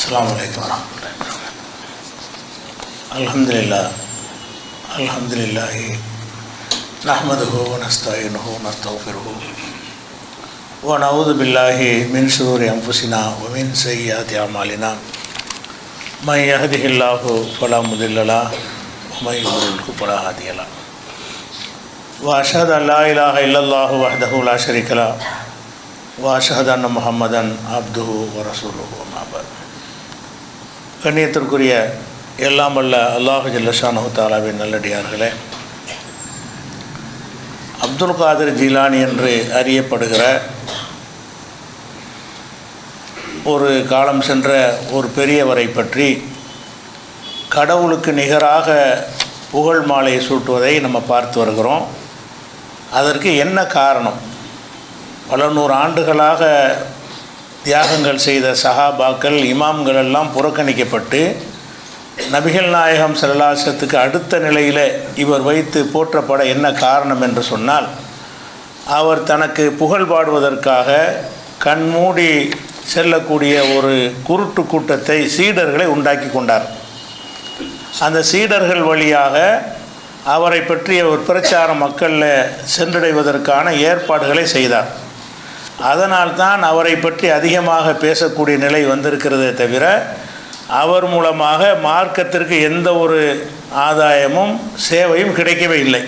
அஸ்ஸலாமு அலைக்கும் வரஹ்மத்துல்லாஹி வபரகாத்துஹு. அல்ஹம்துலில்லாஹி நஹ்மதுஹு வ நஸ்தஈனுஹு வ நஸ்தக்ஃபிருஹு வ நஊது பில்லாஹி மின் ஷுரூரி அன்ஃபுஸினா வ மின் ஸய்யிஆத்தி அமாலினா மை யஹ்திஹில்லாஹு ஃபலா முதில்ல லஹு வ மை யுضلில்ஹு ஃபலா ஹாதிய லஹு வ அஷ்ஹது அன் லா இலாஹா இல்லல்லாஹு வஹ்தஹு லா ஷரீக லஹு வ அஷ்ஹது அன்ன முஹம்மதன் அப்துஹு வ ரசூலுஹு அம்மா பஅத். கண்ணியத்திற்குரிய எல்லாம் வல்ல அல்லாஹு ஜல்ல ஷானஹு தஆலாவின் நல்லடியார்களே, அப்துல் காதிர் ஜீலானி என்று அறியப்படுகிற ஒரு காலம் சென்ற ஒரு பெரியவரை பற்றி கடவுளுக்கு நிகராக புகழ் மாலை சூட்டுவதை நம்ம பார்த்து வருகிறோம். அதற்கு என்ன காரணம்? பல நூறு ஆண்டுகளாக தியாகங்கள் செய்த சஹாபாக்கள், இமாம்கள் எல்லாம் புறக்கணிக்கப்பட்டு நபிகள் நாயகம் ஸல்லல்லாஹு அலைஹி வஸல்லத்துக்கு அடுத்த நிலையில் இவர் வைத்து போற்றப்பட என்ன காரணம் என்று சொன்னால், அவர் தனக்கு புகழ் பாடுவதற்காக கண்மூடி செல்லக்கூடிய ஒரு குருட்டு கூட்டத்தை, சீடர்களை உண்டாக்கி கொண்டார். அந்த சீடர்கள் வழியாக அவரை பற்றிய ஒரு பிரச்சாரம் மக்களில் சென்றடைவதற்கான ஏற்பாடுகளை செய்தார். அதனால்தான் அவரை பற்றி அதிகமாக பேசக்கூடிய நிலை வந்திருக்கிறதே தவிர, அவர் மூலமாக மார்க்கத்திற்கு எந்த ஒரு ஆதாயமும் சேவையும் கிடைக்கவே இல்லை.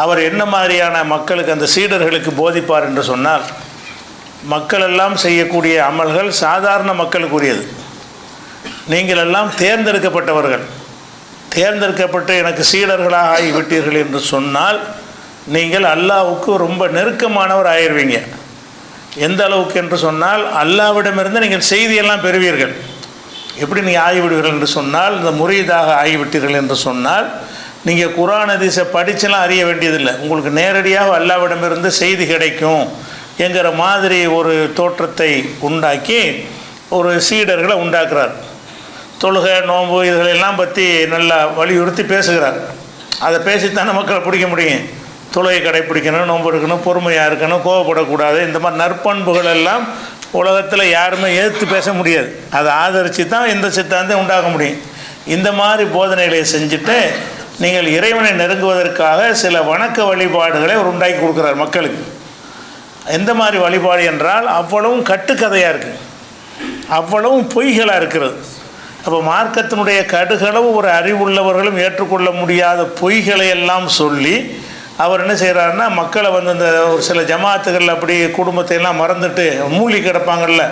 அவர் என்ன மாதிரியான மக்களுக்கு, அந்த சீடர்களுக்கு போதிப்பார் என்று சொன்னால், மக்கள் எல்லாம் செய்யக்கூடிய அமல்கள் சாதாரண மக்களுக்குரியது. நீங்கள் எல்லாம் தேர்ந்தெடுக்கப்பட்டவர்கள், தேர்ந்தெடுக்கப்பட்டு எனக்கு சீடர்களாக ஆகிவிட்டீர்கள் என்று சொன்னால் நீங்கள் அல்லாஹ்வுக்கு ரொம்ப நெருக்கமானவர் ஆயிடுவீங்க. எந்த அளவுக்கு என்று சொன்னால், அல்லாஹ்விடமிருந்து நீங்கள் செய்தியெல்லாம் பெறுவீர்கள். எப்படி நீங்கள் ஆகிவிடுவீர்கள் என்று சொன்னால், இந்த முரீதாக ஆகிவிட்டீர்கள் என்று சொன்னால், நீங்கள் குர்ஆன் ஹதீஸை படிச்செல்லாம் அறிய வேண்டியதில்லை. உங்களுக்கு நேரடியாக அல்லாஹ்விடமிருந்து செய்தி கிடைக்கும் என்கிற மாதிரி ஒரு தோற்றத்தை உண்டாக்கி ஒரு சீடர்களை உண்டாக்குறார். தொழுகை, நோன்பு இதுகளெல்லாம் பற்றி நல்லா வலியுறுத்தி பேசுகிறார். அதை பேசித்தானே மக்களை பிடிக்க முடியும். தொழுகை கடைப்பிடிக்கணும், நோன்பு இருக்கணும், பொறுமையாக இருக்கணும், கோவப்படக்கூடாது, இந்த மாதிரி நற்பண்புகள் எல்லாம் உலகத்தில் யாருமே எதிர்த்து பேச முடியாது. அதை ஆதரித்து தான் இந்த சித்தாந்தம் உண்டாக்க முடியும். இந்த மாதிரி போதனைகளை செஞ்சுட்டு நீங்கள் இறைவனை நெருங்குவதற்காக சில வணக்க வழிபாடுகளை அவர் உண்டாக்கி கொடுக்குறார் மக்களுக்கு. எந்த மாதிரி வழிபாடு என்றால், அவ்வளவும் கட்டுக்கதையாக இருக்குது, அவ்வளவும் பொய்களாக இருக்கிறது. அப்போ மார்க்கத்தினுடைய கடுகளவு ஒரு அறிவுள்ளவர்களும் ஏற்றுக்கொள்ள முடியாத பொய்களை எல்லாம் சொல்லி அவர் என்ன செய்கிறாருன்னா, மக்களை வந்து இந்த ஒரு சில ஜமாத்துகள் அப்படி குடும்பத்தை எல்லாம் மறந்துட்டு மூழ்கி கிடப்பாங்கள்ல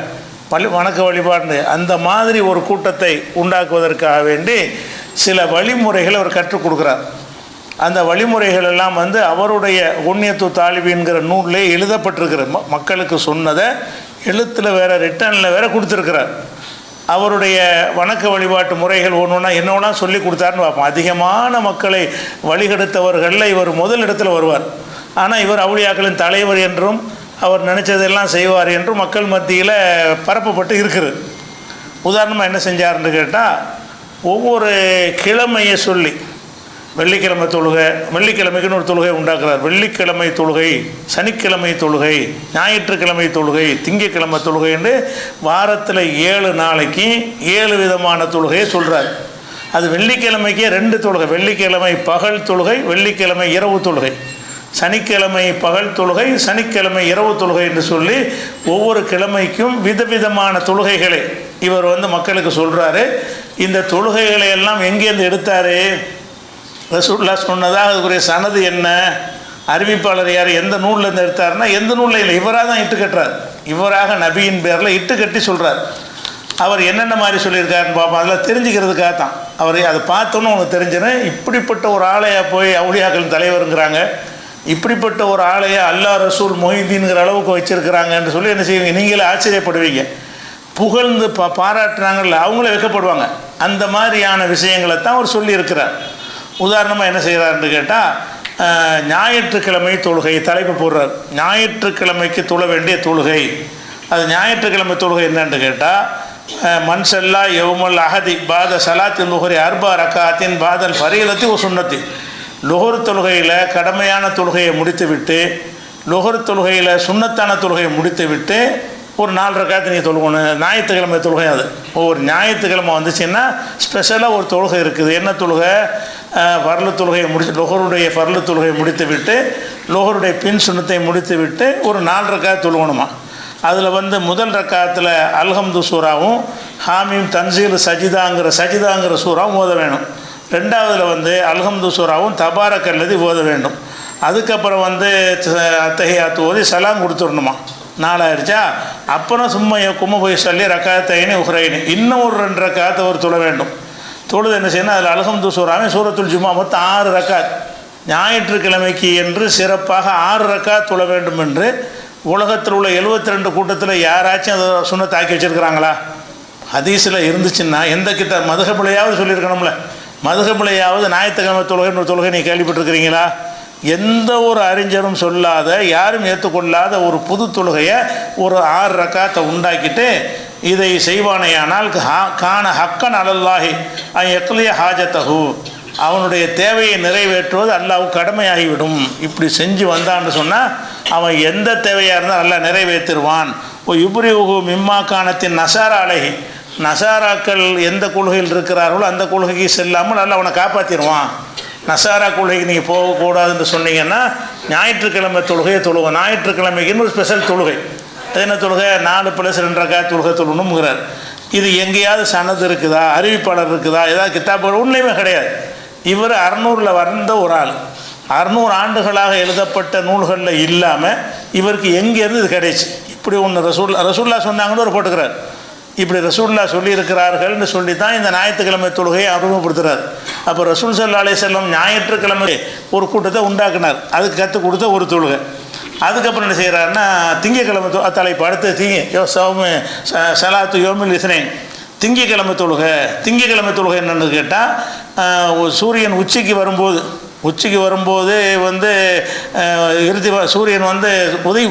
வணக்க வழிபாடு, அந்த மாதிரி ஒரு கூட்டத்தை உண்டாக்குவதற்காக வேண்டி சில வழிமுறைகளை அவர் கற்றுக் கொடுக்குறார். அந்த வழிமுறைகள் எல்லாம் வந்து அவருடைய உன்னியத்து தாலிபின்கிற நூலிலே எழுதப்பட்டிருக்கிற மக்களுக்கு சொன்னதை எழுத்தில் வேறு, ரிட்டனில் வேறு கொடுத்துருக்கிறார். அவருடைய வணக்க வழிபாட்டு முறைகள் ஒன்று ஒன்றா என்னென்னா சொல்லி கொடுத்தாருன்னு பார்ப்போம். அதிகமான மக்களை வழிகெடுத்தவர்களில் இவர் முதல் இடத்துல வருவார். ஆனால் இவர் அவுலியாக்களின் தலைவர் என்றும் அவர் நினச்சதெல்லாம் செய்வார் என்றும் மக்கள் மத்தியில் பரப்பப்பட்டு இருக்குது. உதாரணமாக என்ன செஞ்சார்ன்னு கேட்டால், ஒவ்வொரு கிழமையை சொல்லி, வெள்ளிக்கிழமை தொழுகை, வெள்ளிக்கிழமைக்குன்னு ஒரு தொழுகை உண்டாக்குறார். வெள்ளிக்கிழமை தொழுகை, சனிக்கிழமை தொழுகை, ஞாயிற்றுக்கிழமை தொழுகை, திங்கக்கிழமை தொழுகை என்று வாரத்தில் 7 நாளைக்கு 7 விதமான தொழுகையை சொல்கிறார். அது வெள்ளிக்கிழமைக்கே 2 தொழுகை, வெள்ளிக்கிழமை பகல் தொழுகை, வெள்ளிக்கிழமை இரவு தொழுகை, சனிக்கிழமை பகல் தொழுகை, சனிக்கிழமை இரவு தொழுகை என்று சொல்லி ஒவ்வொரு கிழமைக்கும் விதவிதமான தொழுகைகளை இவர் வந்து மக்களுக்கு சொல்கிறாரு. இந்த தொழுகைகளை எல்லாம் எங்கேருந்து எடுத்தார்? ரசூலுல்லாஹ் சொன்னதா? அதுக்குரிய சனது என்ன? அறிவிப்பாளர் யார்? எந்த நூல்லேருந்து எடுத்தாருன்னா, எந்த நூலில் இல்லை, இவராக தான் இட்டு கட்டுறார். இவராக நபியின் பேரில் இட்டு கட்டி சொல்கிறார். அவர் என்னென்ன மாதிரி சொல்லியிருக்காருன்னு பார்ப்போம். அதில் தெரிஞ்சுக்கிறதுக்காக தான். அவர் அதை பார்த்தோன்னு உனக்கு தெரிஞ்சிடும், இப்படிப்பட்ட ஒரு ஆலையாக போய் அவுலியாக்களின் தலைவருங்கிறாங்க, இப்படிப்பட்ட ஒரு ஆலையை அல்லாஹ் ரசூல் மொஹிதீன்கிற அளவுக்கு வச்சுருக்கிறாங்கன்னு சொல்லி என்ன செய்வீங்க? நீங்களே ஆச்சரியப்படுவீங்க. புகழ்ந்து பாராட்டுறாங்கல்ல, அவங்களே வைக்கப்படுவாங்க. அந்த மாதிரியான விஷயங்களை தான் அவர் சொல்லியிருக்கிறார். உதாரணமாக என்ன செய்கிறாருன்னு கேட்டால், ஞாயிற்றுக்கிழமை தொழுகை தலைப்பு போடுறார். ஞாயிற்றுக்கிழமைக்கு தொழ வேண்டிய தொழுகை. அது ஞாயிற்றுக்கிழமை தொழுகை என்னன்னு கேட்டால், மன்சல்லா யௌமல் அஹதி பாத சலாத்தின் லுஹரி அர்பா ரக்காத்தின் பாதல் ஃபரீலத்தி ஒரு சுன்னத்தி. லுஹர் தொழுகையில் கடமையான தொழுகையை முடித்து விட்டு, லுஹர் தொழுகையில் சுன்னத்தான தொழுகையை முடித்து விட்டு ஒரு 4 ரக்காத்து நீ தொழுகணும். ஞாயிற்றுக்கிழமை தொழுகை அது. ஒவ்வொரு ஞாயிற்றுக்கிழமை வந்துச்சுன்னா ஸ்பெஷலாக ஒரு தொழுகை இருக்குது. என்ன தொழுகை? ஃபர்லு தொழுகையை லொஹருடைய ஃபர்லு தொழுகையை முடித்து விட்டு லொஹருடைய பின் சுன்னத்தை முடித்து விட்டு ஒரு 4 ரக்காத்து தொழுகணுமா. அதில் முதல் ரக்காத்தில் அல்ஹம்து சூறாவும் ஹாமீம் தன்சீல் சஜிதாங்கிற சூறாவும் ஓத வேணும். ரெண்டாவதில் அல்ஹம்து சூறாவும் தபாரக்கல்லதி ஓத வேண்டும். அதுக்கப்புறம் அத்தஹியாத்து ஓதி சலாம் கொடுத்துடணுமா. 4 ஆயிடுச்சா. அப்புறம் சும்மா போய் சொல்லி ரக்காத்தைனி உஹ்ரைனி இன்னும் ஒரு 2 ரக்காத்தை ஒரு தொழ வேண்டும். தொழுது என்ன செய்யணும்? அதில் அல்ஹம்து சூறாவும் சூரத்துல் ஜுமா மொத்தம் 6 ரக்காத். ஞாயிற்றுக்கிழமைக்கு என்று சிறப்பாக 6 ரக்காத் தொழ வேண்டும் என்று உலகத்தில் உள்ள 72 கூட்டத்தில் யாராச்சும் அதை சுன்னத்தாக்கி வச்சுருக்கிறாங்களா? ஹதீஸில் இருந்துச்சுன்னா எந்த மதுஹபிலையாவது சொல்லியிருக்கணும்ல. மதுஹபிலையாவது ஞாயிற்றுக்கிழமை தொழுகைன்னு ஒரு தொழுகை நீ கேள்விப்பட்டிருக்கிறீங்களா? எந்த ஒரு அறிஞரும் சொல்லாத, யாரும் ஏற்றுக்கொள்ளாத ஒரு புது தொழுகையை ஒரு 6 ரக்காத்தை உண்டாக்கிட்டு இதை செய்வானேயானால் கான ஹக்கன் அலல்லாஹி எக்லிய ஹாஜத்தஹு, அவனுடைய தேவையை நிறைவேற்றுவது அல்லாஹ்வுக்கு கடமையாகிவிடும். இப்படி செஞ்சு வந்தான்னு சொன்னால் அவன் எந்த தேவையாக இருந்தால் அல்லாஹ் நிறைவேற்றிடுவான். யுப்ரிஹு மிம்மா கானத்தின் நசாரா அலைஹி, நசாராக்கள் எந்த கொள்கையில் இருக்கிறார்களோ அந்த கொள்கைக்கு செல்லாமல் அல்லாஹ் அவனை காப்பாற்றிடுவான். நசாரா கொள்கைக்கு நீங்கள் போகக்கூடாதுன்னு சொன்னீங்கன்னா ஞாயிற்றுக்கிழமை தொழுகையை தொழுவோம். ஞாயிற்றுக்கிழமைக்குன்னு ஒரு ஸ்பெஷல் தொழுகை. அது என்ன தொழுகை? 4 + 2 ரக்காத் தொழுகை தொழணுங்கிறார். இது எங்கேயாவது சனது இருக்குதா? அறிவிப்பாளர் இருக்குதா? ஏதாவது கித்தாப்? உண்மையுமே கிடையாது. இவர் 600ல் வந்த ஒரு ஆள். 600 ஆண்டுகளாக எழுதப்பட்ட நூல்களில் இல்லாமல் இவருக்கு எங்கேருந்து இது கிடைச்சி? இப்படி ஒன்று ரசூல்லா சொன்னாங்கன்னு ஒரு போட்டுக்கிறார். இப்படி ரசூல்லா சொல்லியிருக்கிறார்கள்னு சொல்லி தான் இந்த ஞாயிற்றுக்கிழமை தொழுகையை அறிமுகப்படுத்துகிறார். அப்போ ரசூல் ஸல்லல்லாஹு அலைஹி வஸல்லம் ஞாயிற்றுக்கிழமை ஒரு கூட்டத்தை உண்டாக்குனார். அதுக்கு கற்றுக் கொடுத்த ஒரு தொழுகை. அதுக்கப்புறம் என்ன செய்கிறாருன்னா திங்கக்கிழமை தலைப்பு அடுத்த சலாத்து யோமில் இஸ்னைன் திங்கக்கிழமை தொழுகை. திங்கக்கிழமை தொழுகை என்னென்னு கேட்டால் சூரியன் உச்சிக்கு வரும்போது இறுதி சூரியன்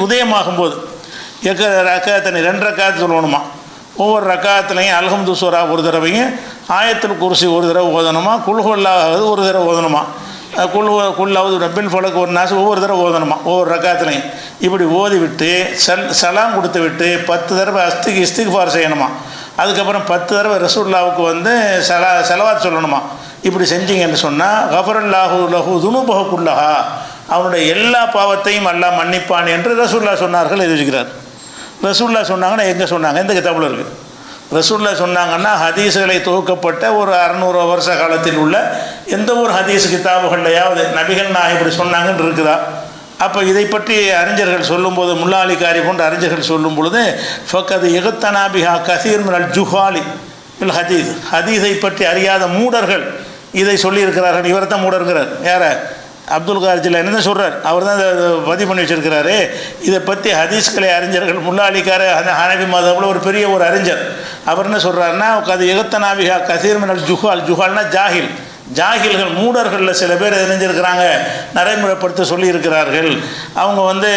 உதயமாகும்போது ரக்காத்தனி 2 ரக்காத்து சொல்லணுமா. ஒவ்வொரு ரக்காத்துலையும் அல்ஹம்து சூரா ஒரு தடவையும் ஆயத்துல் குர்சி ஒரு தடவை ஓதணுமா. குல்ஹுவல்லாஹு ஒரு தடவை ஓதணுமா. குல்லாவது ரப்பில் ஃபலக் ஒரு நாசு ஒவ்வொரு தடவை ஓதணுமா ஒவ்வொரு ரக்காத்துலையும். இப்படி ஓதிவிட்டு சலாம் கொடுத்து விட்டு 10 தடவை இஸ்திக்ஃபார் செய்யணுமா. அதுக்கப்புறம் 10 தடவை ரசூலுல்லாஹ்வுக்கு ஸலவாத் சொல்லணுமா. இப்படி செஞ்சீங்கன்னு சொன்னால் கஃபரல்லாஹு லஹு துனூபஹு குல்லஹா, அவனுடைய எல்லா பாவத்தையும் அல்லாஹ் மன்னிப்பான் என்று ரசூலுல்லாஹ் சொன்னார்கள் எழுதிக்கிறார். ரசூலுல்லாஹ் சொன்னாங்கன்னா எங்கே சொன்னாங்க? எந்த கிதாபில் இருக்குது? ரசூலுல்லாஹ் சொன்னாங்கன்னா ஹதீஸுகளை தொகுக்கப்பட்ட ஒரு 600 வருஷ காலத்தில் உள்ள எந்த ஒரு ஹதீஸ் கிதாபுகள்லையாவது நபிகள் நான் இப்படி சொன்னாங்கன்னு இருக்குதா? அப்போ இதை பற்றி அறிஞர்கள் சொல்லும்போது, முல்லா அலி காரி போன்ற அறிஞர்கள் சொல்லும் பொழுது ஃபக்கது எகத்தனாபிஹா கசீர் மினல் ஜுஹாலி இல் ஹதீஸை பற்றி அறியாத மூடர்கள் இதை சொல்லியிருக்கிறார்கள். இவர் தான் மூடர்கிறார். யாரை? அப்துல் கார் ஜிலானி என்ன சொல்கிறார்? அவர் தான் பதிவு பண்ணி வச்சுருக்கிறாரு. இதை பற்றி ஹதீஸ்களை அறிஞர்கள் முல்லா அலிக்கார ஹனபி மதபில் ஒரு பெரிய ஒரு அறிஞர் அவர் என்ன சொல்கிறாருன்னா அது எகத்தனாபிஹா கசீர் மினல் ஜுஹால்னா ஜாகில்கள் மூடர்களில் சில பேர் அறிஞ்சிருக்கிறாங்க, நடைமுறைப்படுத்த சொல்லியிருக்கிறார்கள். அவங்க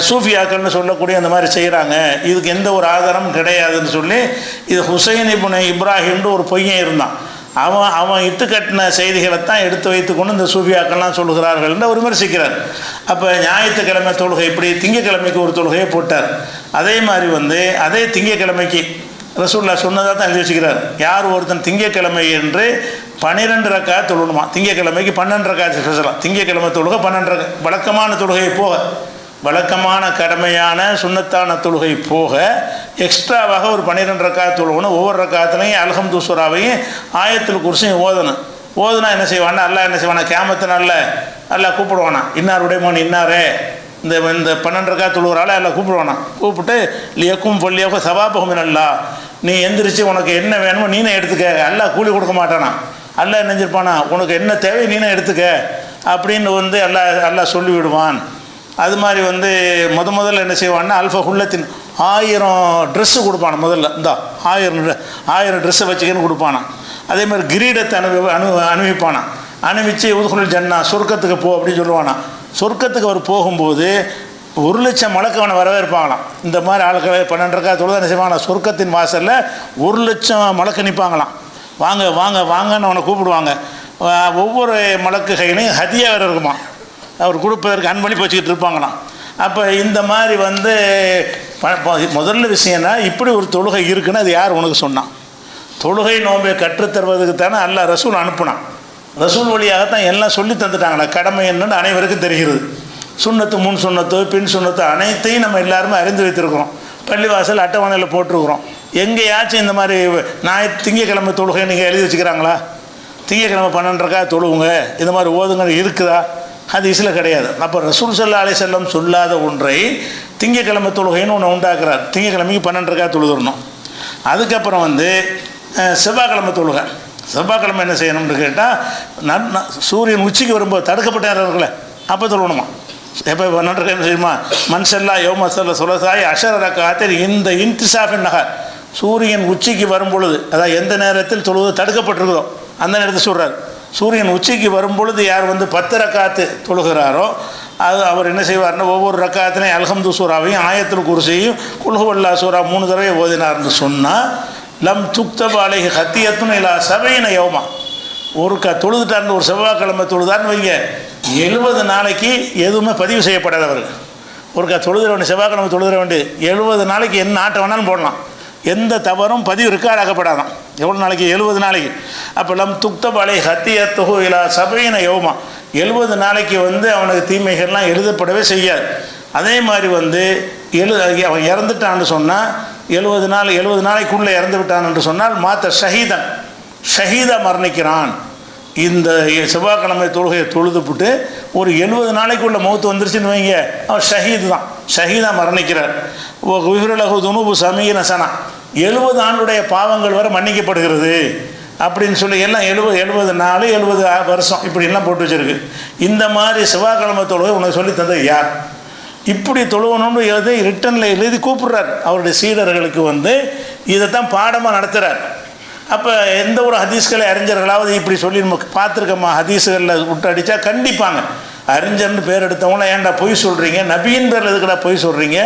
சூஃபியாக்கள்னு சொல்லக்கூடிய அந்த மாதிரி செய்கிறாங்க. இதுக்கு எந்த ஒரு ஆதாரமும் கிடையாதுன்னு சொல்லி இது ஹுசைன் இப்னு இப்ராஹிம்னு ஒரு பையன் இருந்தான். அவன் இட்டு கட்டின செய்திகளை தான் எடுத்து வைத்துக்கொண்டு இந்த சூஃபியாக்கள்லாம் சொல்லுகிறார்கள் என்று அவர் விமர்சிக்கிறார். அப்போ ஞாயிற்றுக்கிழமை தொழுகை இப்படி திங்கக்கிழமைக்கு ஒரு தொழுகையை போட்டார். அதே மாதிரி அதே திங்கக்கிழமைக்கு ரசூலுல்லாஹ் சொன்னதாக தான் எழுதி வச்சுக்கிறார். யார் ஒருத்தன் திங்கக்கிழமை என்று 12 ரக்காத் தொழணுமா. திங்கக்கிழமைக்கு 12 ரக்காத் ஸ்பெஷலாக திங்கக்கிழமை தொழுகை 12 ரக்காத் வழக்கமான தொழுகை போக, வழக்கமான கடமையான சுன்னத்தான தொழுகை போக எக்ஸ்ட்ராவாக ஒரு 12 ரக்காத் தொழுகணும். ஒவ்வொரு ரக்காத்துலையும் அல்ஹம்து சூராவையும் ஆயத்துல் குர்சியும் ஓதுனா என்ன செய்வானா? அல்லாஹ் என்ன செய்வானா? கியாமத்து நாளில் அல்லாஹ் கூப்பிடுவானா, இன்னாருடைய மோன் இன்னாரே இந்த 12 ரக்காத் தொழுகிறால எல்லாம் கூப்பிட்டு லியக்கும் பொல்லியாக சவாபகம் அல்லா, நீ எந்திரிச்சு உனக்கு என்ன வேணுமோ நீனே எடுத்துக்க. அல்லாஹ் கூலி கொடுக்க மாட்டானா. அல்லாஹ் நினைஞ்சிருப்பானா உனக்கு என்ன தேவை நீனே எடுத்துக்க அப்படின்னு அல்லாஹ் சொல்லிவிடுவான். அது மாதிரி முதல்ல என்ன செய்வான்னா அல்ஃபா ஹுல்லத்தின் 1000 ட்ரெஸ்ஸு கொடுப்பானா. முதல்ல இந்த 1000 ட்ரெஸ்ஸை வச்சுக்கன்னு கொடுப்பானா. அதே மாதிரி கிரீடத்தை அனுபவிப்பானா. அனுபவிச்சு உதுகுல் ஜன்னா சொர்க்கத்துக்கு போ அப்படின்னு சொல்லுவானா. சொர்க்கத்துக்கு அவர் போகும்போது 1,00,000 மலக்கு அவனை வரவேற்பாங்களாம். இந்த மாதிரி ஆட்களை 12 ரக்காத் தொழுது என்ன செய்வாங்களா? சொர்க்கத்தின் வாசலில் 1,00,000 மலக்கு நிற்பாங்களாம். வாங்க வாங்க வாங்கன்னு அவனை கூப்பிடுவாங்க. ஒவ்வொரு மலக்கு கையிலையும் ஹதியா வேறு இருக்குமா, அவர் கொடுப்பதற்கு அன்பளிப்பு வச்சுக்கிட்டு இருப்பாங்களாம். அப்போ இந்த மாதிரி வந்து முதல்ல விஷயம்னா இப்படி ஒரு தொழுகை இருக்குன்னு அது யார் உனக்கு சொன்னான்? தொழுகை நோன்பை கற்றுத்தருவதுக்கு தானே அல்லாஹ் ரசூல் அனுப்புனான். ரசூல் வழியாகத்தான் எல்லாம் சொல்லி தந்துட்டாங்களே. கடமை என்னன்னு அனைவருக்கும் தெரிகிறது. சுண்ணத்து, முன் சுண்ணத்து, பின் சுண்ணத்து அனைத்தையும் நம்ம எல்லாருமே அறிந்து வைத்திருக்கிறோம். பள்ளிவாசல் அட்டவணையில் போட்டிருக்கிறோம். எங்கேயாச்சும் இந்த மாதிரி திங்கக்கிழமை தொழுகை நீங்கள் எழுதி வச்சுக்கிறாங்களா? திங்கக்கிழமை 12 தொழுவுங்க, இந்த மாதிரி ஓதுங்க இருக்குதா? ஹதீஸில் கிடையாது. அப்போ ரசூல் ஸல்லல்லாஹு அலைஹி வஸல்லம் சொல்லாத ஒன்றை திங்கக்கிழமை தொழுகைன்னு ஒன்று உண்டாக்குறார். திங்கக்கிழமைக்கு 12 தொழுதுறணும். அதுக்கப்புறம் வந்து செவ்வாய்க்கிழமை தொழுகை. செவ்வாய்க்கிழமை என்ன செய்யணும்னு கேட்டால் சூரியன் உச்சிக்கு வரும்போது தடுக்கப்பட்ட நேரம் இருக்குல்ல, அப்போ தொழுவணுமா. எப்போ 12 என்ன செய்யுமா? மன்சல்லா யோமசல்ல சுலசாய் அஷரக்காத்தில் இந்த இன்திசாஃபின் நகர், சூரியன் உச்சிக்கு வரும் பொழுது, அதாவது எந்த நேரத்தில் தொழுவது தடுக்கப்பட்டிருக்கிறதோ அந்த நேரத்தை சொல்கிறார். சூரியன் உச்சிக்கு வரும்பொழுது யார் வந்து 10 ரக்காத்து தொழுகிறாரோ அது அவர் என்ன செய்வார்னா ஒவ்வொரு ரக்காத்திலையும் அல்ஹம்து சூராவையும் ஆயத்துல் குர்சியையும் குல் ஹுவல்லா சூரா 3 தடவை ஓதினார்னு சொன்னால் லம் துக்தப் அலைஹி ஹத்தியத்துன் இலா 70 யௌமா. ஒரு தொழுதுட்டார்னு ஒரு செவ்வாய்க்கிழமை தொழுதார்னு வைங்க, 70 நாளைக்கு எதுவுமே பதிவு செய்யப்படாதவர். ஒரு தொழுதுற வேண்டிய செவ்வாய்க்கிழமை தொழுதுற வேண்டிய 70 நாளைக்கு என்ன ஆட்டம் வேணாலும் போடலாம், எந்த தவறும் பதிவு ரெக்கார்டாக்கப்படாதான். எவ்வளோ நாளைக்கு? 70 நாளைக்கு. அப்போ லம் துக்தப் அலைஹி ஹத்தியத்துஹு இலா 70 யௌமா, 70 நாளைக்கு வந்து அவனுக்கு தீமைகள்லாம் எழுதப்படவே செய்யாது. அதே மாதிரி வந்து அவன் இறந்துட்டான்னு சொன்னால் 70 நாளைக்குள்ளே இறந்து விட்டான் என்று சொன்னால் மாத்த ஷஹீதன், ஷஹீதாக மரணிக்கிறான். இந்த செவ்வாய்க்கிழமை தொழுகையை தொழுதுபுட்டு ஒரு 70 நாளைக்குள்ள மௌத்து வந்துருச்சுன்னு வைங்க, அவன் ஷஹீது தான், ஷஹீதாக மரணிக்கிறார். விஹ்ரலஹு துனூபு சமீன சனா, 70 ஆண்டுடைய பாவங்கள் வரை மன்னிக்கப்படுகிறது அப்படின்னு சொல்லி எல்லாம் 70 நாள் 70 வருஷம் இப்படிலாம் போட்டு வச்சுருக்கு. இந்த மாதிரி செவ்வாய்க்கிழமை தொழுகை உனக்கு சொல்லி தந்தது யார்? இப்படி தொழுவணும்னு எழுதி ரிட்டனில் எழுதி கூப்பிடுறார். அவருடைய சீடர்களுக்கு வந்து இதைத்தான் பாடமாக நடத்துகிறார். அப்போ எந்த ஒரு ஹதீஸ்களை அறிஞர்களாவது இப்படி சொல்லி நம்ம பார்த்துருக்கோமா? ஹதீஸுகளில் விட்டு அடித்தா கண்டிப்பாங்க. அறிஞர்னு பேர் எடுத்தவங்களாம் ஏன்டா பொய் சொல்கிறீங்க, நபியின் பேரில் எதுக்குடா பொய் சொல்கிறீங்க,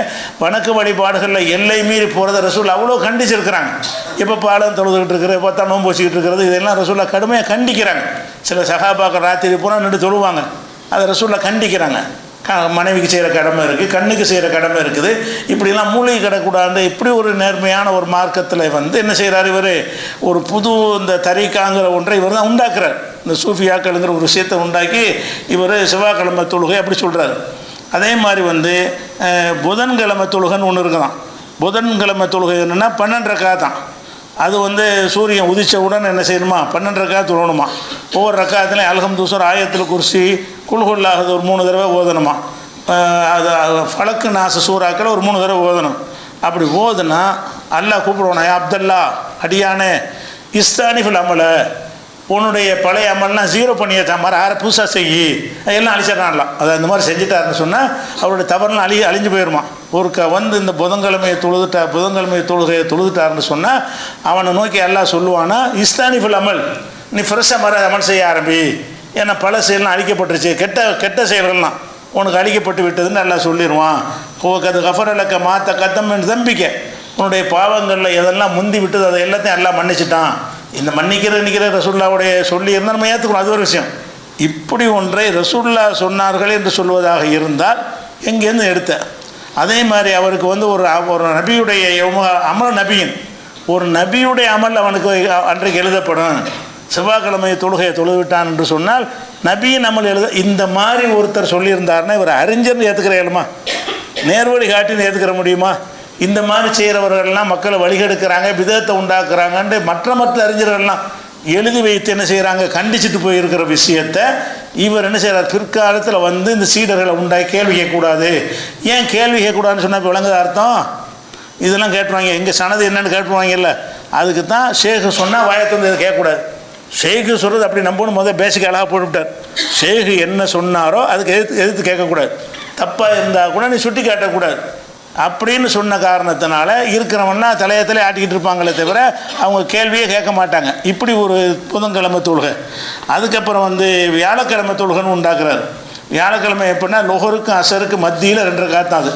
வணக்க வழிபாடுகளில் எல்லை மீறி போகிறத ரசூல் அவ்வளோ கண்டிச்சிருக்கிறாங்க. எப்போ பாலம் தொழுதுகிட்டு இருக்கிற, பார்த்தா நோன்பு வச்சுக்கிட்டு இருக்கிறது, இதெல்லாம் ரசூலை கடுமையாக கண்டிக்கிறாங்க. சில சகாபாக்கள் ராத்திரி பூரா நின்று தொழுவாங்க, அதை ரசூலை கண்டிக்கிறாங்க. மனைவிக்கு செய்கிற கடமை இருக்குது, கண்ணுக்கு செய்கிற கடமை இருக்குது, இப்படிலாம் மூலிகை கிடக்கூடாது. இப்படி ஒரு நேர்மையான ஒரு மார்க்கத்தில் வந்து என்ன செய்கிறார் இவர்? ஒரு புது இந்த தரீக்காங்கிற ஒன்றை இவர் தான் உண்டாக்குறார். இந்த சூஃபியாக்கள்ங்கிற ஒரு விஷயத்தை உண்டாக்கி இவர் செவ்வாய்க்கிழமை தொழுகை அப்படி சொல்கிறார். அதே மாதிரி வந்து புதன்கிழமை தொழுகைன்னு ஒன்று இருக்குதான். புதன்கிழமை தொழுகை என்னென்னா 12 ரக்காத் தான். அது வந்து சூரியன் உதித்த உடனே என்ன செய்யணுமா? 12 ரக்காத் தொழணுமா. ஒவ்வொரு ரக்காத்துலையும் அல்ஹம்து சூரா, ஆயத்துல் குர்சி, குல் ஹுவல்லாஹ் ஒரு 3 தடவை ஓதணுமா. அது ஃபலக்கு நாச சூறாக்கள் ஒரு 3 தடவை ஓதணும். அப்படி ஓதுனா அல்லாஹ் கூப்பிடுவானா, அப்துல்லா அடியானே இஸ்தானிஃபில் அமல, உன்னுடைய பழைய அமல்லாம் 0 பண்ணியாச்சா, மாதிரி ஆற புதுசாக செய்யி, எல்லாம் அழிச்சிடறான்லாம். அதை அந்த மாதிரி செஞ்சுட்டாருன்னு சொன்னால் அவருடைய தவறுலாம் அழிஞ்சு போயிடுமா. ஒரு வந்து இந்த புதன்கிழமையை தொழுகையை தொழுதுட்டாருன்னு சொன்னால் அவனை நோக்கி எல்லாம் சொல்லுவானா, இஸ்தானிஃபில் அமல், நீ ஃப்ரெஷ்ஷாக மாதிரி அமல் செய்ய ஆரம்பி, ஏன்னா பல செயல்லாம் அழிக்கப்பட்டுருச்சு, கெட்ட செயல்கள்லாம் உனக்கு அழிக்கப்பட்டு விட்டதுன்னு எல்லாம் சொல்லிடுவான். அது கஃபரலக்க மாத்த கத்தம் என்று தம்பிக்க, உன்னுடைய பாவங்களில் எதெல்லாம் முந்தி விட்டது அதை எல்லாத்தையும் எல்லாம் மன்னிச்சிட்டான். இந்த மன்னிக்கிற ரசூல்லாவுடைய சொல்லி இருந்தால் நம்ம ஏற்றுக்கணும், அது ஒரு விஷயம். இப்படி ஒன்றை ரசூல்லா சொன்னார்கள் என்று சொல்வதாக இருந்தால் எங்கேருந்து எடுத்த? அதே மாதிரி அவருக்கு வந்து ஒரு நபியுடைய அமல், நபியின் ஒரு நபியுடைய அமல் அவனுக்கு அன்றைக்கு எழுதப்படும். செவ்வாய்க்கிழமை தொழுகையை தொழுவிட்டான் என்று சொன்னால் நபியின் அமல் இந்த மாதிரி ஒருத்தர் சொல்லியிருந்தாருன்னா இவர் அறிஞர்னு ஏற்றுக்கிற இயலுமா? நேர்வழி காட்டின்னு ஏற்றுக்கிற முடியுமா? இந்த மாதிரி செய்கிறவர்கள்லாம் மக்களை வழிகெடுக்கிறாங்க, விதத்தை உண்டாக்குறாங்கன்ட்டு மற்ற அறிஞர்கள்லாம் எழுதி வைத்து என்ன செய்கிறாங்க, கண்டிச்சுட்டு போயிருக்கிற விஷயத்தை இவர் என்ன செய்கிறார்? பிற்காலத்தில் வந்து இந்த சீடர்களை உண்டாகி கேள்வி கேட்கக்கூடாது. ஏன் கேள்வி கேட்கக்கூடாதுன்னு சொன்னால் இப்போ விளங்குது அர்த்தம்? இதெல்லாம் கேட்டுருவாங்க, எங்கள் சனது என்னென்னு கேட்டுருவாங்கல்ல, அதுக்கு தான் ஷேக்கு சொன்னால் வாயத்தை வந்து இதை கேட்கக்கூடாது. ஷேக்கு சொல்கிறது அப்படி நம்பணும், முதல் பேசிக் அழகாக போட்டுவிட்டார். ஷேக்கு என்ன சொன்னாரோ அதுக்கு எதிர்த்து கேட்கக்கூடாது, தப்பாக இருந்தால் கூட நீ சுட்டி காட்டக்கூடாது அப்படின்னு சொன்ன காரணத்தினால இருக்கிறவன்னா தலையத்திலே ஆட்டிக்கிட்டு இருப்பாங்களே தவிர அவங்க கேள்வியே கேட்க மாட்டாங்க. இப்படி ஒரு புதன்கிழமை தொழுகை. அதுக்கப்புறம் வந்து வியாழக்கிழமை தொழுகைன்னு உண்டாக்குறாரு. வியாழக்கிழமை எப்படின்னா லொஹருக்கும் அசருக்கும் மத்தியில் 2 ரக்காத் தான். அது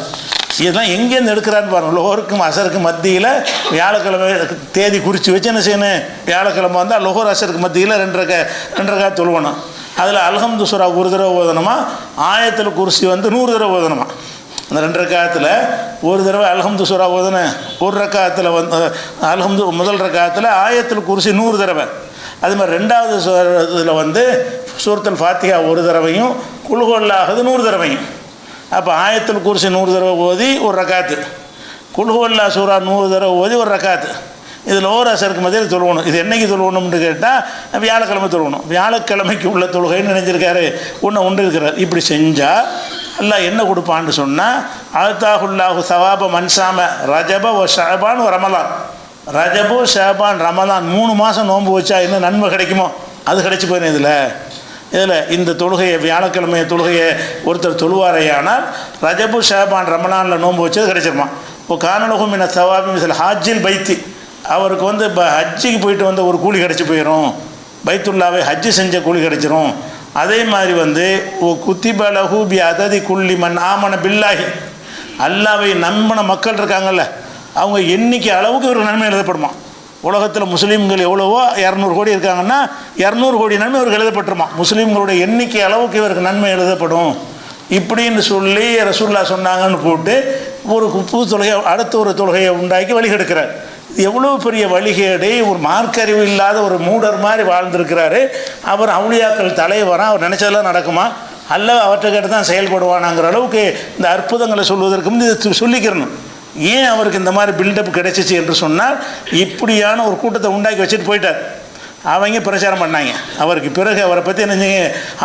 இதெல்லாம் எங்கேருந்து எடுக்கிறான்னு பாருங்கள். லொஹருக்கும் அசருக்கும் மத்தியில் வியாழக்கிழமை தேதி குறித்து வச்சு என்ன செய்யணும், வியாழக்கிழமை வந்தால் லொஹர் அசருக்கு மத்தியில் 2 ரக்காத் தொழுவணும். அதில் அல்ஹம்து சூரா 1 தடவை ஓதணுமா, ஆயத்துல் குர்சி வந்து 100 தடவை ஓதணுமா. அந்த 2 ரக்காத்தில் ஒரு தடவை அல்ஹம்து சூரா ஓதுன, ஒரு ரக்காத்தில் வந்து அல்ஹம்து முதல் ரக்காத்தில் ஆயத்துல் குர்சி 100 தடவை, அது மாதிரி 2வது இதில் வந்து சூரத்துல் ஃபாத்திஹா ஒரு தடவையும் குல் ஹுவல்லாஹது 100 தடவையும். அப்போ ஆயத்துல் குர்சி 100 தடவை ஓதி ஒரு ரக்காத்து, குல் ஹுவல்லாஹ் சூரா 100 தடவை ஓதி ஒரு ரக்காத்து. இதில் ஓர் அசருக்கு மத்தியில் தொழுவணும். இது என்றைக்கு தொழுவணும்னு கேட்டால் வியாழக்கிழமை தொழுவணும். வியாழக்கிழமைக்கு உள்ள தொழுகைன்னு நினைஞ்சிருக்காரு, ஒன்று இருக்கிறார். இப்படி செஞ்சால் அல்லாஹ் என்ன கொடுப்பான்னு சொன்னால், ஆத்தாஹுல்லாஹு சவாப மன்சாம ரஜப ஒ ஷஅபான் ஒ ரமலான். ரஜபு ஷஅபான் ரமலான் 3 மாதம் நோன்பு வச்சா என்ன நன்மை கிடைக்குமோ அது கிடைச்சி போயிடும். இதில் இந்த தொழுகையை வியாழக்கிழமைய தொழுகையை ஒருத்தர் தொழுவாரையானால் ரஜபு ஷஅபான் ரமலானில் நோன்பு வச்சது கிடைச்சிருமா. இப்போ கானலகும் என சவாபி மிசல் ஹாஜில் பைத்தி, அவருக்கு வந்து ஹஜ்ஜிக்கு போயிட்டு வந்த ஒரு கூலி கிடச்சி போயிடும், பைத்துல்லாவை ஹஜ்ஜு செஞ்ச கூலி கிடச்சிரும். அதே மாதிரி வந்து குத்திபலஹு பி அததி குல்லி மன் ஆமன பில்லாஹி, அல்லாவை நம்பின மக்கள் இருக்காங்கல்ல, அவங்க எண்ணிக்கை அளவுக்கு இவருக்கு நன்மை எழுதப்படுமா. உலகத்தில் முஸ்லீம்கள் எவ்வளவோ 200 கோடி இருக்காங்கன்னா 200 கோடி நன்மை இவருக்கு எழுதப்பட்டுருமா. முஸ்லீம்களுடைய எண்ணிக்கை அளவுக்கு இவருக்கு நன்மை எழுதப்படும் இப்படின்னு சொல்லி ரசூலுல்லாஹ் சொன்னாங்கன்னு போட்டு ஒரு புது தொழுகையை அடுத்த ஒரு தொழுகையை உண்டாக்கி வழிகெடுக்கிறார். எவ்வளோ பெரிய வழிகேடை, ஒரு மார்க்கறிவு இல்லாத ஒரு மூடர் மாதிரி வாழ்ந்திருக்கிறாரு. அவர் அவுலியாக்கள் தலைவரான், அவர் நினச்சதெல்லாம் நடக்குமா, அல்ல அவற்றை கேட்டு தான் செயல்படுவானாங்கிற அளவுக்கு இந்த அற்புதங்களை சொல்வதற்கு முந்தைய சொல்லிக்கிறணும். ஏன் அவருக்கு இந்த மாதிரி பில்டப் கிடைச்சிச்சு என்று சொன்னால், இப்படியான ஒரு கூட்டத்தை உண்டாக்கி வச்சுட்டு போயிட்டார். அவங்க பிரச்சாரம் பண்ணாங்க. அவருக்கு பிறகு அவரை பற்றி என்ன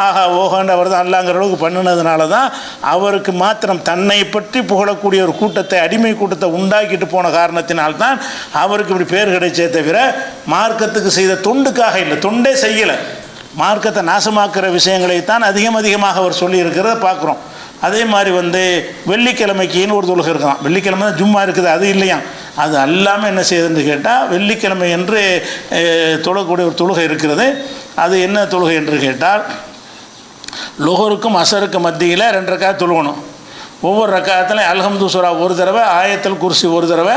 ஆஹா ஓஹாண்டு அவர் தான் அல்லாங்கிற அளவுக்கு பண்ணினதுனால தான் அவருக்கு மாத்திரம் தன்னை பற்றி புகழக்கூடிய ஒரு கூட்டத்தை, அடிமை கூட்டத்தை உண்டாக்கிட்டு போன காரணத்தினால்தான் அவருக்கு இப்படி பேர் கிடைச்சே தவிர மார்க்கத்துக்கு செய்த தொண்டுக்காக இல்லை. தொண்டே செய்யலை, மார்க்கத்தை நாசமாக்குற விஷயங்களைத்தான் அதிகமாக அவர் சொல்லியிருக்கிறத பார்க்குறோம். அதே மாதிரி வந்து வெள்ளிக்கிழமைக்குன்னு ஒரு தொழுகை இருக்கலாம். வெள்ளிக்கிழமை தான் ஜும்மா இருக்குது, அது இல்லையா. அது அல்லாமல் என்ன செய்யுதுன்னு கேட்டால், வெள்ளிக்கிழமை என்று தொழக்கூடிய ஒரு தொழுகை இருக்கிறது. அது என்ன தொழுகை என்று கேட்டால், லுஹருக்கும் அசருக்கும் மத்தியில் 2 ரக்காத் தொழுகணும். ஒவ்வொரு ரக்காத்தில் அல்ஹம்து சூரா ஒரு தடவை, ஆயத்துல் குர்சி ஒரு தடவை,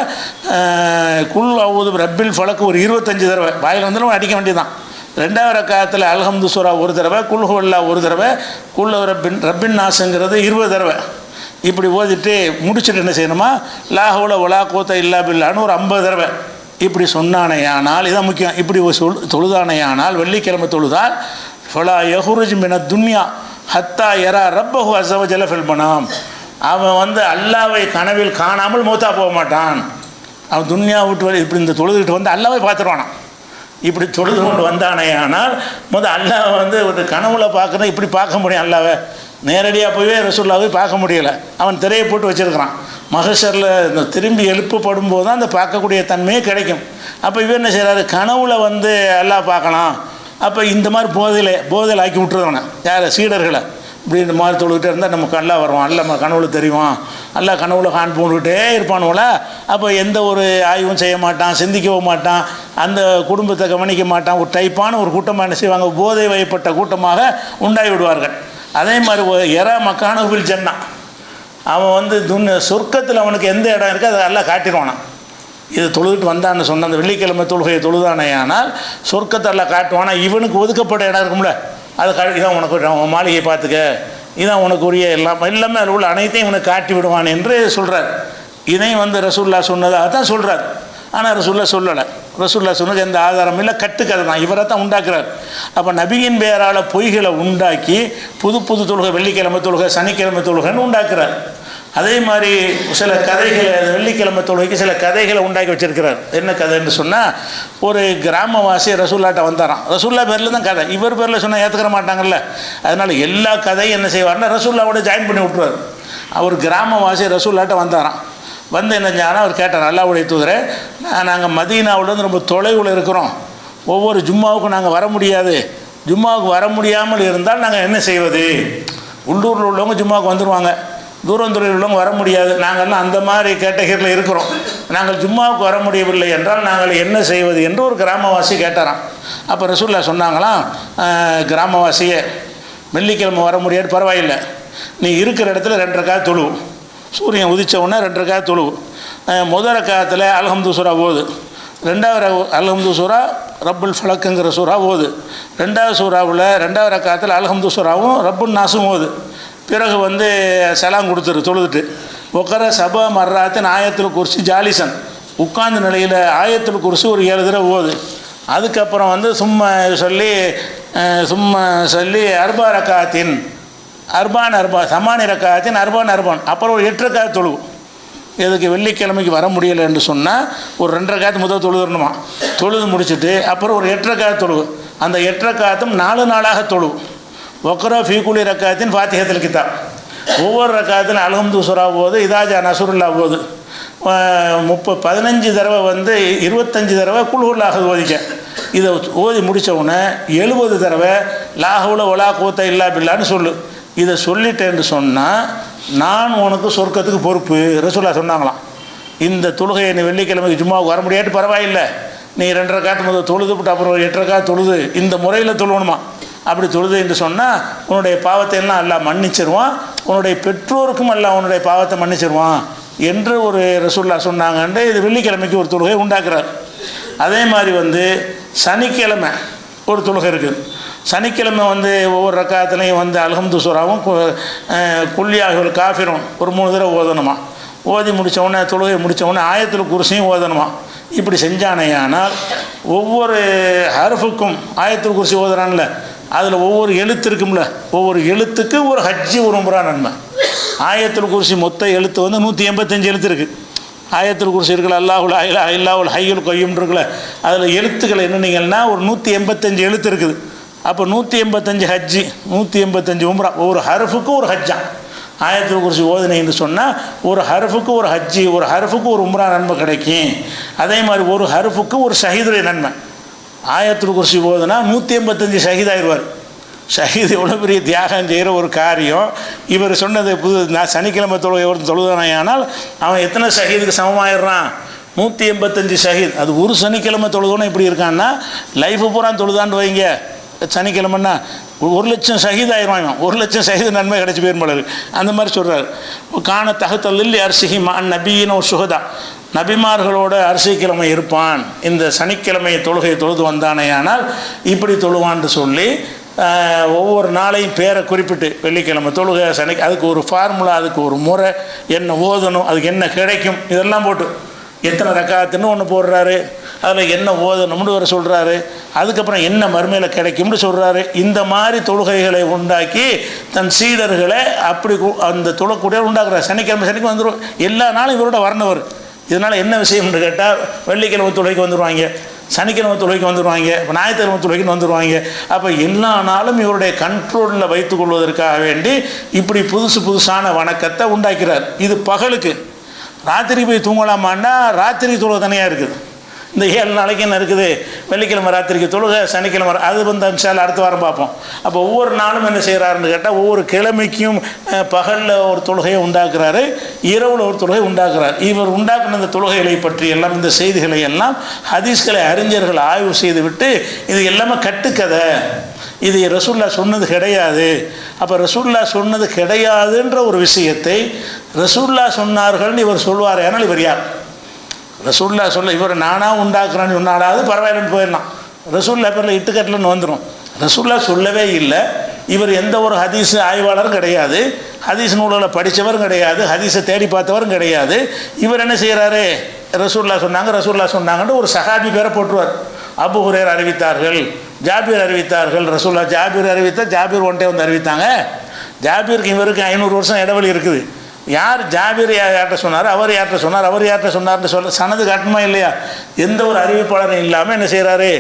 குல் அவுது ரப்பில் ஃபலக் ஒரு 25 தடவை வாயில் வந்து அடிக்க வேண்டியதுதான். 2வது ரக்காத்தில் அல்ஹம்து சூரா ஒரு தடவை, குல் ஹுவல்லாஹ் ஒரு தடவை, குல் ரப்பின் நாஸுங்கிறது 20 தடவை. இப்படி ஓதிட்டு முடிச்சுட்டு என்ன செய்யணுமா, லா ஹவுல வலா குவத்த இல்லா பில்லான்னு ஒரு 50 தடவை இப்படி சொன்னானேயானால், இதான் முக்கியம். இப்படி தொழுதானேயானால், வெள்ளிக்கிழமை தொழுதால், ஃபலா யஹ்ருஜ் மின துன்யா ஹத்தா யரா ரப்பஹு அஸ்ஸ வ ஜல்ல ஃபில் மனாம், அவன் வந்து அல்லாவை கனவில் காணாமல் மௌத்தா போக மாட்டான். அவன் துன்யா விட்டு இப்படி இந்த தொழுதுகிட்டு வந்து அல்லாவை பார்த்துருவானான். இப்படி தொழுது கொண்டு வந்தானே ஆனால் அல்லாஹ் வந்து ஒரு கனவுல பார்க்குறேன், இப்படி பார்க்க முடியும். அல்லாவை நேரடியாக போய் ரசூலுல்லாவை பார்க்க முடியலை, அவன் திரையை போட்டு வச்சுருக்கிறான். மஹ்ஷரில் இந்த திரும்பி எழுப்பப்படும் போது தான் அந்த பார்க்கக்கூடிய தன்மையே கிடைக்கும். அப்போ இவர் என்ன செய்கிறாரு, கனவுல வந்து அல்லாஹ் பார்க்கலாம். அப்போ இந்த மாதிரி போதையில் ஆக்கி விட்டுருவானே யார், சீடர்களை. இப்படி இந்த மாதிரி தொழுகிட்டே இருந்தால் நமக்கு அல்லா வருவான், அல்ல நம்ம கனவுல தெரியும், அல்லா கனவுல கான் போட்டுக்கிட்டே இருப்பானுவோல. அப்போ எந்த ஒரு ஆய்வும் செய்ய மாட்டான், சிந்திக்கவும் மாட்டான், அந்த குடும்பத்தை கவனிக்க மாட்டான். ஒரு டைப்பான ஒரு கூட்டமாக என்ன செய்வாங்க, போதை வயப்பட்ட கூட்டமாக உண்டாகி விடுவார்கள். அதே மாதிரி எரா மக்கானவில் ஜன்னா, அவன் வந்து சொர்க்கத்தில் அவனுக்கு எந்த இடம் இருக்குது அதை எல்லாம் காட்டிடுவானான். இது தொழுதுட்டு வந்தான்னு சொன்ன அந்த வெள்ளிக்கிழமை தொழுகையை தொழுதானே ஆனால் சொர்க்கத்தை எல்லாம் காட்டுவானா. இவனுக்கு ஒதுக்கப்பட்ட இடம் இருக்கும்ல, அதை இதான் உனக்கு மாளிகையை பார்த்துக்க, இதான் உனக்கு உரிய எல்லாமே அதில் உள்ள அனைத்தையும் இவனை காட்டி விடுவான் என்று சொல்கிறார். இதையும் வந்து ரசூலுல்லாஹ் சொன்னதாக தான் சொல்கிறார். ஆனால் ரசூலுல்லாஹ் சொல்லலை. ரசூலுல்லாஹ் சொன்னது எந்த ஆதாரம் இல்லை, கட்டுக்கதை தான், இவரை தான் உண்டாக்குறார். அப்போ நபியின் பெயரால் பொய்களை உண்டாக்கி புது தொழுகை, வெள்ளிக்கிழமை தொழுகை, சனிக்கிழமை தொழுகைன்னு உண்டாக்குறார். அதே மாதிரி சில கதைகளை, வெள்ளிக்கிழமை தொழுகைக்கு சில கதைகளை உண்டாக்கி வச்சிருக்கிறார். என்ன கதைன்னு சொன்னால், ஒரு கிராமவாசி ரசூல்லாட்ட வந்தாராம். ரசூல்லா பேரில் தான் கதை, இவர் பேரில் சொன்னால் ஏற்றுக்கிற மாட்டாங்கல்ல. அதனால் எல்லா கதையும் என்ன செய்வார்னா ரசூல்லாவோட ஜாயின் பண்ணி விட்டுருவார். அவர் கிராமவாசி ரசூல்லாட்ட வந்தாராம். வந்து என்ன செஞ்சாங்கன்னா, அவர் கேட்டார், அல்லாஹ்வுடைய தூதரே, நாங்கள் மதீனாவிலேருந்து ரொம்ப தொலைவில் இருக்கிறோம், ஒவ்வொரு ஜும்மாவுக்கும் நாங்கள் வர முடியாது, ஜும்மாவுக்கு வர முடியாமல் இருந்தால் நாங்கள் என்ன செய்வது? உள்ளூரில் உள்ளவங்க ஜும்மாவுக்கு வந்துடுவாங்க, தூரந்துறையில் உள்ளவங்க வர முடியாது, நாங்கள்லாம் அந்த மாதிரி கேட்டகரியில் இருக்கிறோம், நாங்கள் ஜும்மாவுக்கு வர முடியவில்லை என்றால் நாங்கள் என்ன செய்வது என்று ஒரு கிராமவாசி கேட்டாராம். அப்போ ரசூலுல்லாஹ் சொன்னாங்களாம், கிராமவாசியே, வெள்ளிக்கிழமை வர முடியாது, பரவாயில்லை, நீ இருக்கிற இடத்துல 2 ரக்காத் தொழு, சூரியன் உதித்த உடனே 2 ரக்காத் தொழு. முதல் ரக்காத்தில் அல்ஹம்து சூரா ஓது, 2வது அல்ஹம்து சூரா ரப்புல் ஃபலக்குங்கிற சூறா ஓது, 2வது சூறாவில் 2வது ரக்காத்தில் அல்ஹம்து சூறாவும் ரப்புன் நாஸும் ஓது. பிறகு வந்து சலாம் கொடுத்துரு தொழுதுட்டு, ஒக்கர சபா மர்ராத்தின் ஆயத்துல் குர்சி ஜாலிசன், உட்கார்ந்த நிலையில் ஆயத்துல் குர்சி ஒரு 7 தடவை ஓது. அதுக்கப்புறம் வந்து சும்மா சொல்லி அர்பா ரக்காத்தின் சமானி ரக்காத்தின் அர்பான், அப்புறம் ஒரு 8 ரக்காத் தொழுவு. இதுக்கு வெள்ளிக்கிழமைக்கு வர முடியலை என்று சொன்னால் ஒரு 2 ரக்காத்து முதல் தொழுதுறணுமா, தொழுது முடிச்சுட்டு அப்புறம் ஒரு 8 ரக்காத் தொழுவு. அந்த 8 ரக்காத்தும் 4 நாளாக தொழுவு. ஒக்கரா ஃபீகுலி ரக்காத்தின் ஃபாத்திஹத்துல் கிதாப், ஒவ்வொரு ரக்காத்திலும் அல்ஹம்து சூரா போது, இதாஜா நசுருல்லா போது, 15 தடவை வந்து 25 தடவை குல்ஹுல்லாஹ் ஓதிக்க. இதை ஓதி முடித்தவுடனே 70 தடவை லாஹுல ஒலா கூத்த இல்லா பில்லான்னு சொல்லு. இதை சொல்லிட்டேன்னு சொன்னால் நான் உனக்கு சொர்க்கத்துக்கு பொறுப்பு ரசூலுல்லாஹ் சொன்னாங்களாம். இந்த தொழுகையை நீ வெள்ளிக்கிழமைக்கு ஜும்மாவுக்கு வர முடியாட்டு பரவாயில்லை, நீ 2 ரக்காத்து முதல் தொழுதுவிட்டு அப்புறம் 8 ரக்காத் தொழுது, இந்த முறையில் தொழுவணுமா. அப்படி தொழுது என்று சொன்னால் உன்னுடைய பாவத்தை எல்லாம் அல்லாஹ் மன்னிச்சிருவான், உன்னுடைய பெற்றோருக்கும் அல்லாஹ் உன்னுடைய பாவத்தை மன்னிச்சிருவான் என்று ஒரு ரசூலுல்லாஹ் சொன்னாங்கன்ட்டு இது வெள்ளிக்கிழமைக்கு ஒரு தொழுகை உண்டாக்குறார். அதே மாதிரி வந்து சனிக்கிழமை ஒரு தொழுகை இருக்குது. சனிக்கிழமை வந்து ஒவ்வொரு ரக்காத்துலையும் வந்து அல்ஹம்து சூராவும் குல்யாஹுல் காஃபிரும் ஒரு 3 தடவை ஓதணுமா. ஓதி முடித்தவுடனே தொழுகை முடித்தவுடனே ஆயத்துல் குர்சியும் ஓதணுமா. இப்படி செஞ்சானேயானால் ஒவ்வொரு ஹர்ஃபுக்கும் ஆயத்துல் குர்சி ஓதுறான்ல, அதில் ஒவ்வொரு எழுத்து இருக்கும்ல, ஒவ்வொரு எழுத்துக்கு ஒரு ஹஜ்ஜி ஒரு உம்ரா நன்மை. ஆயத்துல் குர்சி மொத்த எழுத்து வந்து 185 எழுத்து இருக்குது. ஆயத்துல் குர்சி இருக்குல்ல, அல்லாஹுல் இல்லாஹுல் ஹய்யுல் கய்யூம் இருக்குல்ல, அதில் எழுத்துக்கள் என்னன்னீங்கன்னா ஒரு 185 எழுத்து இருக்குது. அப்போ 185 ஹஜ்ஜி, 185 உம்ரா, ஒவ்வொரு ஹர்ஃபுக்கு ஒரு ஹஜ்ஜா. ஆயத்துல் குர்சி ஓதுனேன்னு சொன்னால் ஒரு ஹர்ஃபுக்கு ஒரு ஹஜ்ஜி, ஒரு ஹர்ஃபுக்கு ஒரு உம்ரா நன்மை கிடைக்கும். அதே மாதிரி ஒரு ஹர்ஃபுக்கு ஒரு ஷஹீதுடைய நன்மை. ஆயத்துல் குர்சி ஓதுனா 185 ஷஹீதாயிருவார். ஷஹீது எவ்வளோ பெரிய தியாகம் செய்கிற ஒரு காரியம். இவர் சொன்னது நான் சனிக்கிழமை தொழுகை ஒரு தொழுதானால் அவன் எத்தனை ஷஹீதுக்கு சமமாயிடுறான், 185 ஷஹீத். அது ஒரு சனிக்கிழமை தொழுதோன்னு இப்படி இருக்கான்னா லைஃபு பூரா தொழுதான்னு வைங்க. சனிக்கிழமைன்னா 1,00,000 ஷஹீத் ஆயிடுவாங்க, 1,00,000 ஷஹீது நன்மை கிடச்சி போயிருமாளு. அந்த மாதிரி சொல்கிறார். காண தகுத்தல்லில் அரிசிஹி மான் நபியின் ஒரு சுகதா, நபிமார்களோட அரிசிக்கிழமை இருப்பான். இந்த சனிக்கிழமை தொழுகையை தொழுது வந்தானேயானால் இப்படி தொழுவான்னு சொல்லி ஒவ்வொரு நாளையும் பேரை குறிப்பிட்டு வெள்ளிக்கிழமை தொழுகை அதுக்கு ஒரு ஃபார்முலா, அதுக்கு ஒரு முறை, என்ன ஓதணும், அதுக்கு என்ன கிடைக்கும், இதெல்லாம் போட்டு எத்தனை ரக்காத்துன்னு ஒன்று போடுறாரு, அதில் என்ன ஓதணும்னு ஒரு சொல்கிறாரு, அதுக்கப்புறம் என்ன மறுமையில் கிடைக்கும்னு சொல்கிறாரு. இந்த மாதிரி தொழுகைகளை உண்டாக்கி தன் சீடர்களை அப்படி அந்த தொழக்கூடிய உண்டாக்குறாரு. சனிக்கிழமை வந்துடும். எல்லா நாளும் இவரோட வரணுவர். இதனால் என்ன விஷயம்னு கேட்டால் வெள்ளிக்கிழமை தொழுகைக்கு வந்துடுவாங்க, சனிக்கிழமை தொழுகைக்கு வந்துடுவாங்க, இப்போ ஞாயிற்றுக்கிழமை தொழுகைக்கு வந்துடுவாங்க. அப்போ எல்லா நாளும் இவருடைய கண்ட்ரோலில் வைத்து கொள்வதற்காக வேண்டி இப்படி புதுசான வணக்கத்தை உண்டாக்கிறார். இது பகலுக்கு. ராத்திரி போய் தூங்கலாமான்னா ராத்திரி தொழுகை தனியாக இருக்குது. இந்த 7 நாளைக்கு என்ன இருக்குது, வெள்ளிக்கிழமை ராத்திரிக்கு தொழுகை, சனிக்கிழமை அது வந்து அம்சால் அடுத்த வாரம் பார்ப்போம். அப்போ ஒவ்வொரு நாளும் என்ன செய்கிறாருன்னு கேட்டால் ஒவ்வொரு கிழமைக்கும் பகலில் ஒரு தொழுகையை உண்டாக்குறாரு, இரவில் ஒரு தொழுகை உண்டாக்குறார். இவர் உண்டாக்குன இந்த தொழுகைகளை பற்றி எல்லாம் இந்த செய்திகளை எல்லாம் ஹதீஸ்களை அறிஞர்கள் ஆய்வு செய்து விட்டு இது எல்லாமே கட்டுக்கதை, இது ரசூலுல்லாஹ் சொன்னது கிடையாது. அப்போ ரசூலுல்லாஹ் சொன்னது கிடையாதுன்ற ஒரு விஷயத்தை ரசூலுல்லாஹ் சொன்னார்கள்னு இவர் சொல்வார். ஆனால் இவர் யார்? ரசூலுல்லாஹ் சொல்ல இவர் நானாக உண்டாக்குறான்னு சொன்னாலாவது பரவாயில்லன்னு போயிடலாம். ரசூலுல்லாஹ் பேரில் இட்டுக்கட்டலன்னு வந்துடும். ரசூலுல்லாஹ் சொல்லவே இல்லை. இவர் எந்த ஒரு ஹதீஸ் ஆய்வாளரும் கிடையாது, ஹதீஸ் நூல்களை படித்தவரும் கிடையாது, ஹதீஸை தேடி பார்த்தவரும் கிடையாது. இவர் என்ன செய்கிறாரு, ரசூலுல்லாஹ் சொன்னாங்கன்னு ஒரு சஹாபி பேரை போட்டுருவார். அபூ ஹுரைரா அறிவித்தார்கள், ஜாபீர் அறிவித்தார்கள். ரசூலுல்லாஹ் ஜாபீர் அறிவித்தால் ஜாபீர் ஒன்றை வந்து அறிவித்தாங்க. ஜாபீருக்கு இவருக்கு 500 வருஷம் இடைவெளி இருக்குது. யார் ஜாபீர் யார்கிட்ட சொன்னார், அவர் யார்கிட்ட சொன்னார், அவர் யார்கிட்ட சொன்னார்னு சொல்ல சனது காட்டுமா இல்லையா? எந்த ஒரு அறிவிப்பாளரும் இல்லாமல் என்ன செய்கிறாரு,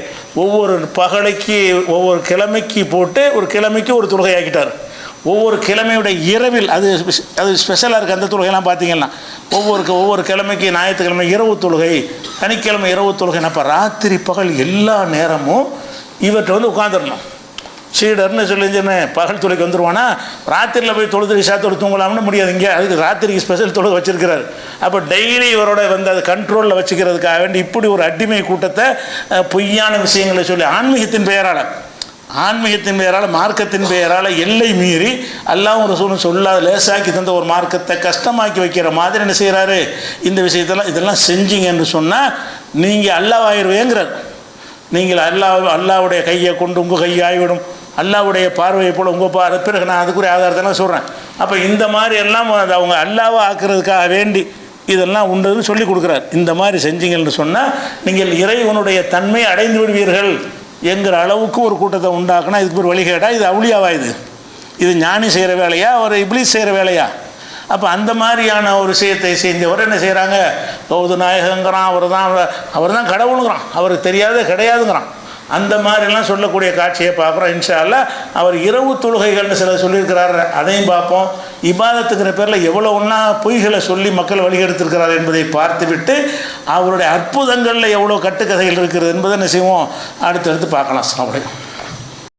ஒவ்வொரு பகலைக்கு ஒவ்வொரு கிழமைக்கு போட்டு ஒரு கிழமைக்கு ஒரு தொழுகை ஆக்கிட்டார். ஒவ்வொரு கிழமையுடைய இரவில் அது ஸ்பெஷலாக இருக்குது. அந்த தொழுகைலாம் பார்த்தீங்கன்னா ஒவ்வொரு கிழமைக்கு ஞாயிற்றுக்கிழமை இரவு தொழுகை, சனிக்கிழமை இரவு தொழுகை. அப்போ ராத்திரி பகல் எல்லா நேரமும் இவர்கிட்ட வந்து உட்காந்துடணும். சீடர்னு சொல்லிச்சுன்னு பகல் தொழுகைக்கு வந்துடுவானா, ராத்திரியில் போய் தொழுது இஷாத்தோடு தூங்கலாம்னு முடியாது. இங்கே அதுக்கு ராத்திரிக்கு ஸ்பெஷல் தொழுகை வச்சுருக்கிறார். அப்போ டெய்லி இவரோட வந்து அது கண்ட்ரோலில் வச்சுக்கிறதுக்காக வேண்டி இப்படி ஒரு அடிமை கூட்டத்தை பொய்யான விஷயங்களை சொல்லி ஆன்மீகத்தின் பெயரால் மார்க்கத்தின் பெயரால் எல்லை மீறி அல்லாஹ்வும் ரசூலும் சொல்லாத லேசாக்கி தந்த ஒரு மார்க்கத்தை கஷ்டமாக்கி வைக்கிற மாதிரி என்ன செய்கிறாரு, இந்த விஷயத்தெல்லாம் இதெல்லாம் செஞ்சீங்க என்று சொன்னால் நீங்கள் அல்லாஹ் ஆயிடுவேங்கிறார். நீங்கள் அல்லாவுடைய கையை கொண்டு உங்கள் கையை ஆகிவிடும், அல்லாவுடைய பார்வையை போல் உங்கள் பிறகு நான் அதுக்குரிய ஆதாரத்தெல்லாம் சொல்கிறேன். அப்போ இந்த மாதிரி எல்லாம் அவங்க அல்லாவை ஆக்குறதுக்காக வேண்டி இதெல்லாம் உண்டுன்னு சொல்லி கொடுக்குறார். இந்த மாதிரி செஞ்சீங்கன்னு சொன்னால் நீங்கள் இறைவனுடைய தன்மை அடைந்து விடுவீர்கள் என்கிற அளவுக்கு ஒரு கூட்டத்தை உண்டாக்குனா இதுக்கு ஒரு வழிகேட்டா? இது அவுளியாவா? இது ஞானி செய்கிற வேலையா, ஒரு இப்லீஸ் செய்கிற வேலையா? அப்போ அந்த மாதிரியான ஒரு விஷயத்தை செஞ்சவர் என்ன செய்கிறாங்க, கௌது நாயகங்கிறான், அவர் தான் கடவுளுங்கிறான், அவருக்கு தெரியாத கிடையாதுங்கிறான். அந்த மாதிரிலாம் சொல்லக்கூடிய காட்சியை பார்க்குறோம். இன்ஷா அல்லாஹ் அவர் இரவு தொழுகைகள்னு சில சொல்லியிருக்கிறார், அதையும் பார்ப்போம். இபாதத்துங்கிற பேரில் எவ்வளோ ஒன்றா பொய்களை சொல்லி மக்கள் வழிகெடுத்திருக்கிறார் என்பதை பார்த்துவிட்டு அவருடைய அற்புதங்களில் எவ்வளோ கட்டுக்கதைகள் இருக்கிறது என்பதை என்ன செய்வோம் அடுத்தடுத்து பார்க்கலாம். அஸ்ஸலாமு அலைக்கும்.